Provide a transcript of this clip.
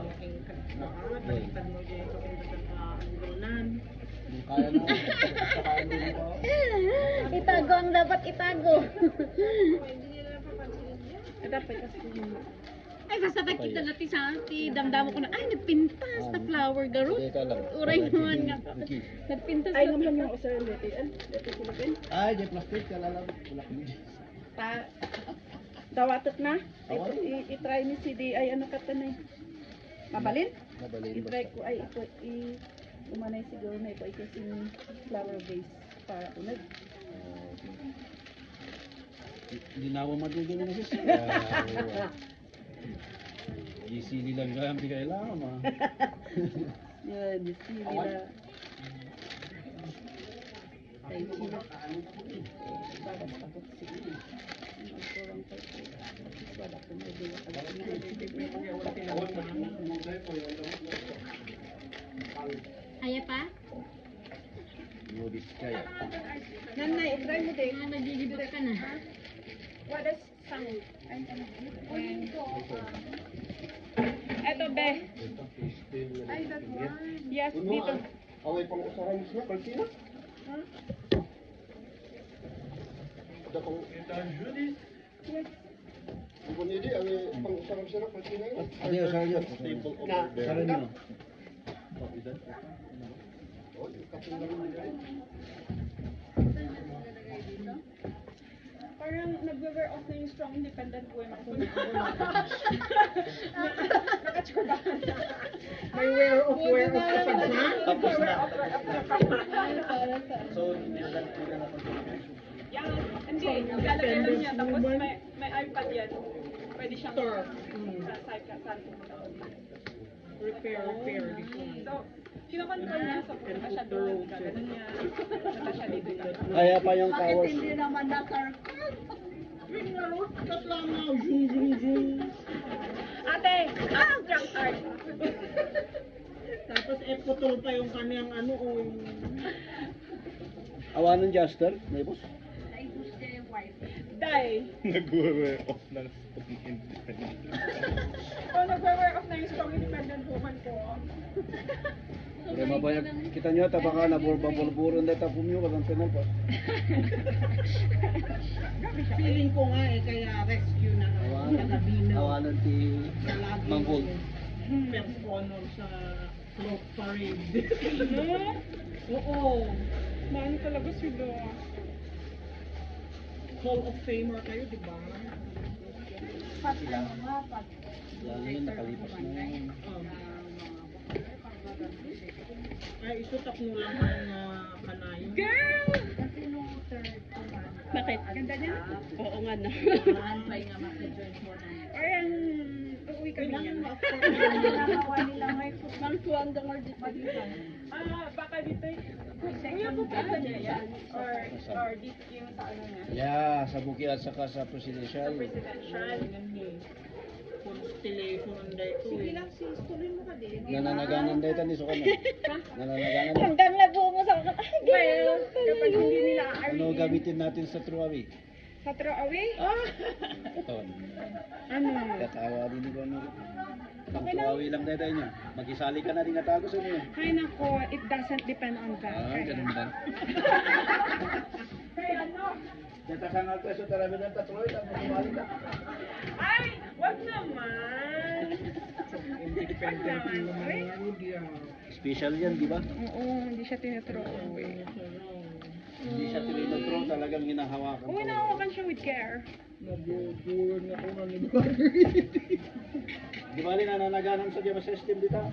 malaking baliktad mo dyan ito kung sa anggulan. Kaya na. Kaya din ito. Itago ang dapat itago. Dapat kasi Ay, basta kita natin sa damdamo ko na, ay, nagpintas na flower garot. Dito lang. Uray naman nga. Nagpintas ay na naman yung usahan dito. Dito silapin. Ay, di plastic ka lang. Wala ko niya. Dawatot na. Awal. I-try ni si D. Ay, ano ka tanay? Mabalin? Mabalin I-try basta. ko. Ay, ito. Umanay siguro na ito. Ito kasing flower vase para unag. Hindi na ako magiging na siya. GC lang kaya hindi kailangan ma. Yan, di sila. Ay, sila. Para sa pagkakasig. Ang kurang tayo. Wala ko na din. Kaya pa? Modis kaya. Nanay, i-try mo din. Mga nagigibot ka na. What is sound? Eto, be. Ay, that one. Yes, dito. Away pang usahay mo siya, kalsina? Ada pang Yes. Bukan ini away pang usahay siya, kalsina? Ada usahay niya. Usahay niyo. Oh, kapag Parang nagwe-wear off na yung strong independent women. Nakatsurbahan na. May wear off kapag na. Tapos na. Para sa... So, hindi na Yan, hindi. Lalagay lang niya. Tapos may iPad yan. Pwede siyang sa side ka. Saan pumunta ko. Repair. So, kinokontrol niya. So, punta siya doon. Gaganon niya. Punta siya dito. Kaya pa yung towers. naman na-circle? Ate! Junk art! Tapos putol pa yung kanyang ano o yung... Awanan Jaster, may boss. Day! Nag-wear off ng independent. Oh, nag-wear off na yung strong independent woman ko. Pero mabayag, kita nyo ata baka nabulburon na tapong nyo, walang penal pa. Feeling ko nga kaya rescue na Tagabino. Awanan ti Manggol. First honor sa float parade. Oo. Maano talaga sila. Hall of Famer kayo, di ba? Lalo yun, nakalipas na yun. Ay, ito tapno lang ang kanayo. Girl! Bakit? Ganda niya? Oo nga na. Parang, uuwi kami niya. Mangkuang dangar dito. Baka dito. Kuya, pupunta niya yan? Or dito yung sa ano niya? Yeah, sa Bukid at saka sa Presidential. Presidential. Telephone dito. Sige lang, sis. Tuloy mo ka din. Nananaganan dito ni Sukan. Nananaganan. Hanggang nabuo mo sa akin. Ay, Well, kapag hindi nila Ano gamitin natin sa Truawi? sa throw away? Ito. Ano? Katawa din ko ano. Pang Truawi lang dito niya. Mag-isali ka na din natago sa inyo. Ay nako, it doesn't depend on that. Ah, ganun ba? Kaya ano? Natakan ako sa tarabi ng Troy, tapos kumali ka. Ay, wag naman. Independent yung naman nga Rudy. Special yan, di ba? Oo, hindi siya tinithrow away. Hindi siya tinitro, talagang hinahawakan. Oo, nahawakan siya with care. Nabuburon ako ng iba. Di ba rin nananaganan sa Java system dito?